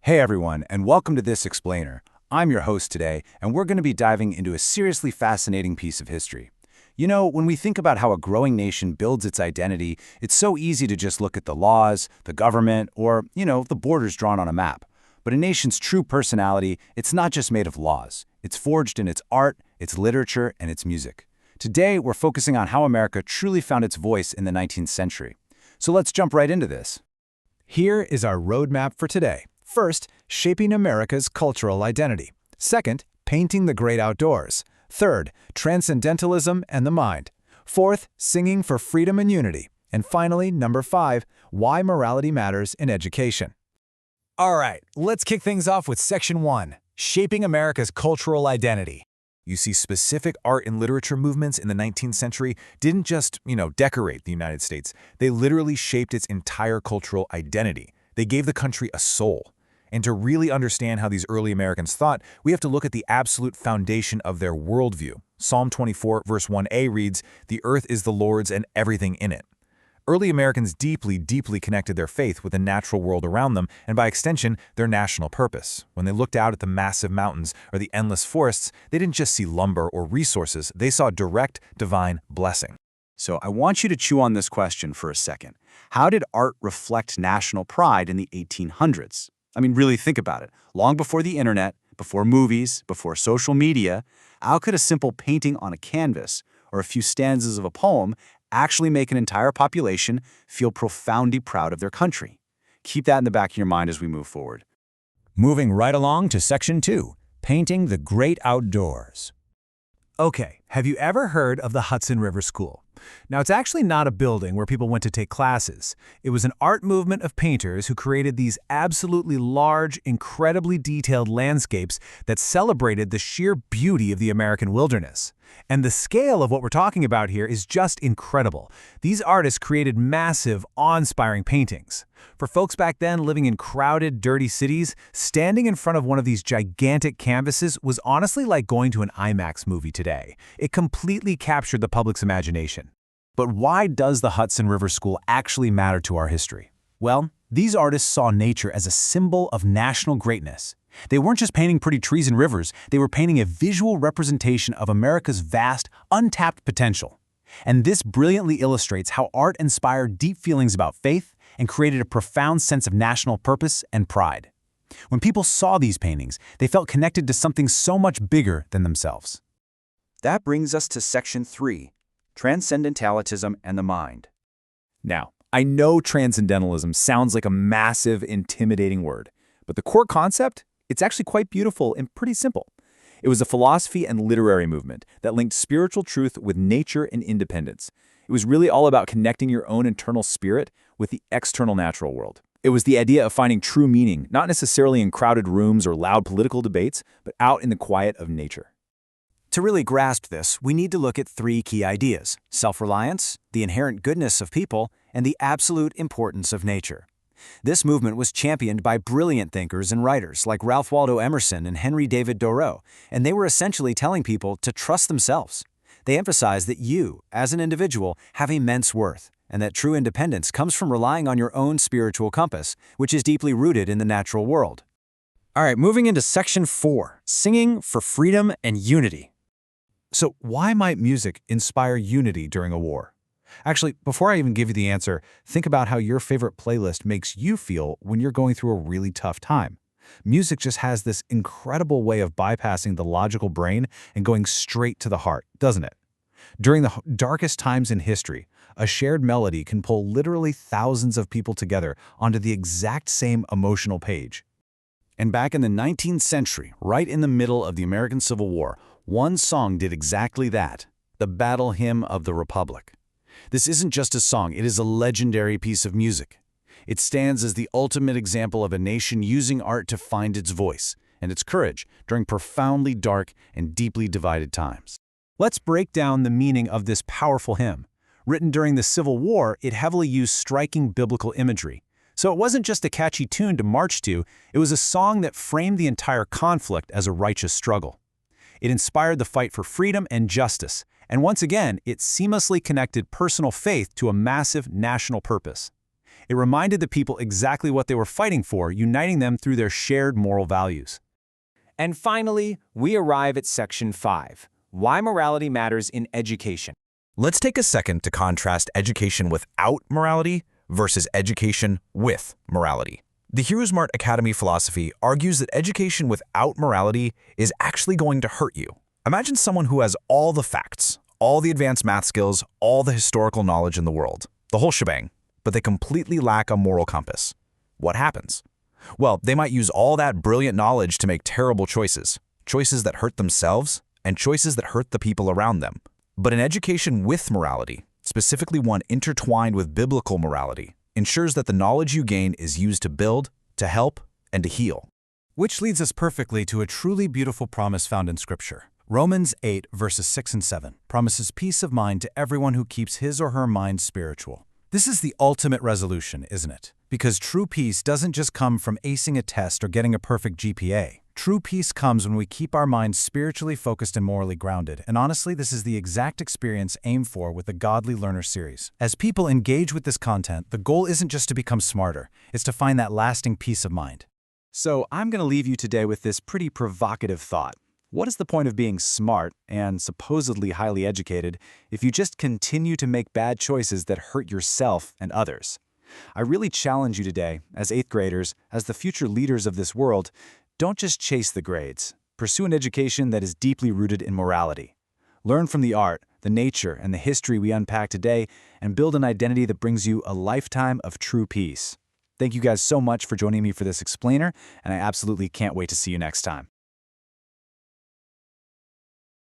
Hey everyone, and welcome to This Explainer. I'm your host today, and we're going to be diving into a seriously fascinating piece of history. You know, when we think about how a growing nation builds its identity, it's so easy to just look at the laws, the government, or, the borders drawn on a map. But a nation's true personality, it's not just made of laws. It's forged in its art, its literature, and its music. Today, we're focusing on how America truly found its voice in the 19th century. So let's jump right into this. Here is our roadmap for today. First, shaping America's cultural identity. Second, painting the great outdoors. Third, transcendentalism and the mind. Fourth, singing for freedom and unity. And finally, number 5, why morality matters in education. All right, let's kick things off with Section 1, shaping America's cultural identity. You see, specific art and literature movements in the 19th century didn't just, decorate the United States. They literally shaped its entire cultural identity. They gave the country a soul. And to really understand how these early Americans thought, we have to look at the absolute foundation of their worldview. Psalm 24, verse 1a reads, "The earth is the Lord's and everything in it." Early Americans deeply connected their faith with the natural world around them and, by extension, their national purpose. When they looked out at the massive mountains or the endless forests, they didn't just see lumber or resources, they saw direct divine blessing. So I want you to chew on this question for a second. How did art reflect national pride in the 1800s? I mean, really think about it. Long before the internet, before movies, before social media, how could a simple painting on a canvas or a few stanzas of a poem actually make an entire population feel profoundly proud of their country? Keep that in the back of your mind as we move forward. Moving right along to Section 2, painting the great outdoors. Okay, have you ever heard of the Hudson River School? Now, it's actually not a building where people went to take classes. It was an art movement of painters who created these absolutely large, incredibly detailed landscapes that celebrated the sheer beauty of the American wilderness. And the scale of what we're talking about here is just incredible. These artists created massive, awe-inspiring paintings. For folks back then living in crowded, dirty cities, standing in front of one of these gigantic canvases was honestly like going to an IMAX movie today. It completely captured the public's imagination. But why does the Hudson River School actually matter to our history? Well, these artists saw nature as a symbol of national greatness. They weren't just painting pretty trees and rivers, they were painting a visual representation of America's vast, untapped potential. And this brilliantly illustrates how art inspired deep feelings about faith and created a profound sense of national purpose and pride. When people saw these paintings, they felt connected to something so much bigger than themselves. That brings us to Section 3, transcendentalism and the mind. Now, I know transcendentalism sounds like a massive, intimidating word, but the core concept, it's actually quite beautiful and pretty simple. It was a philosophy and literary movement that linked spiritual truth with nature and independence. It was really all about connecting your own internal spirit with the external natural world. It was the idea of finding true meaning, not necessarily in crowded rooms or loud political debates, but out in the quiet of nature. To really grasp this, we need to look at 3 key ideas: self-reliance, the inherent goodness of people, and the absolute importance of nature. This movement was championed by brilliant thinkers and writers like Ralph Waldo Emerson and Henry David Thoreau, and they were essentially telling people to trust themselves. They emphasized that you, as an individual, have immense worth, and that true independence comes from relying on your own spiritual compass, which is deeply rooted in the natural world. All right, moving into Section 4, singing for freedom and unity. So why might music inspire unity during a war? Actually, before I even give you the answer, think about how your favorite playlist makes you feel when you're going through a really tough time. Music just has this incredible way of bypassing the logical brain and going straight to the heart, doesn't it? During the darkest times in history, a shared melody can pull literally thousands of people together onto the exact same emotional page. And back in the 19th century, right in the middle of the American Civil War, one song did exactly that: the Battle Hymn of the Republic. This isn't just a song, it is a legendary piece of music. It stands as the ultimate example of a nation using art to find its voice and its courage during profoundly dark and deeply divided times. Let's break down the meaning of this powerful hymn. Written during the Civil War, it heavily used striking biblical imagery. So it wasn't just a catchy tune to march to, it was a song that framed the entire conflict as a righteous struggle. It inspired the fight for freedom and justice, and once again, it seamlessly connected personal faith to a massive national purpose. It reminded the people exactly what they were fighting for, uniting them through their shared moral values. And finally, we arrive at Section 5, Why Morality Matters in Education. Let's take a second to contrast education without morality versus education with morality. The HeroesMart Academy philosophy argues that education without morality is actually going to hurt you. Imagine someone who has all the facts, all the advanced math skills, all the historical knowledge in the world, the whole shebang, but they completely lack a moral compass. What happens? Well, they might use all that brilliant knowledge to make terrible choices, choices that hurt themselves and choices that hurt the people around them. But an education with morality, specifically one intertwined with biblical morality, ensures that the knowledge you gain is used to build, to help, and to heal. Which leads us perfectly to a truly beautiful promise found in Scripture. Romans 8, verses 6 and 7 promises peace of mind to everyone who keeps his or her mind spiritual. This is the ultimate resolution, isn't it? Because true peace doesn't just come from acing a test or getting a perfect GPA. True peace comes when we keep our minds spiritually focused and morally grounded. And honestly, this is the exact experience aimed for with the Godly Learner series. As people engage with this content, the goal isn't just to become smarter, it's to find that lasting peace of mind. So I'm going to leave you today with this pretty provocative thought. What is the point of being smart and supposedly highly educated if you just continue to make bad choices that hurt yourself and others? I really challenge you today, as 8th graders, as the future leaders of this world, don't just chase the grades. Pursue an education that is deeply rooted in morality. Learn from the art, the nature, and the history we unpack today, and build an identity that brings you a lifetime of true peace. Thank you guys so much for joining me for this explainer, and I absolutely can't wait to see you next time.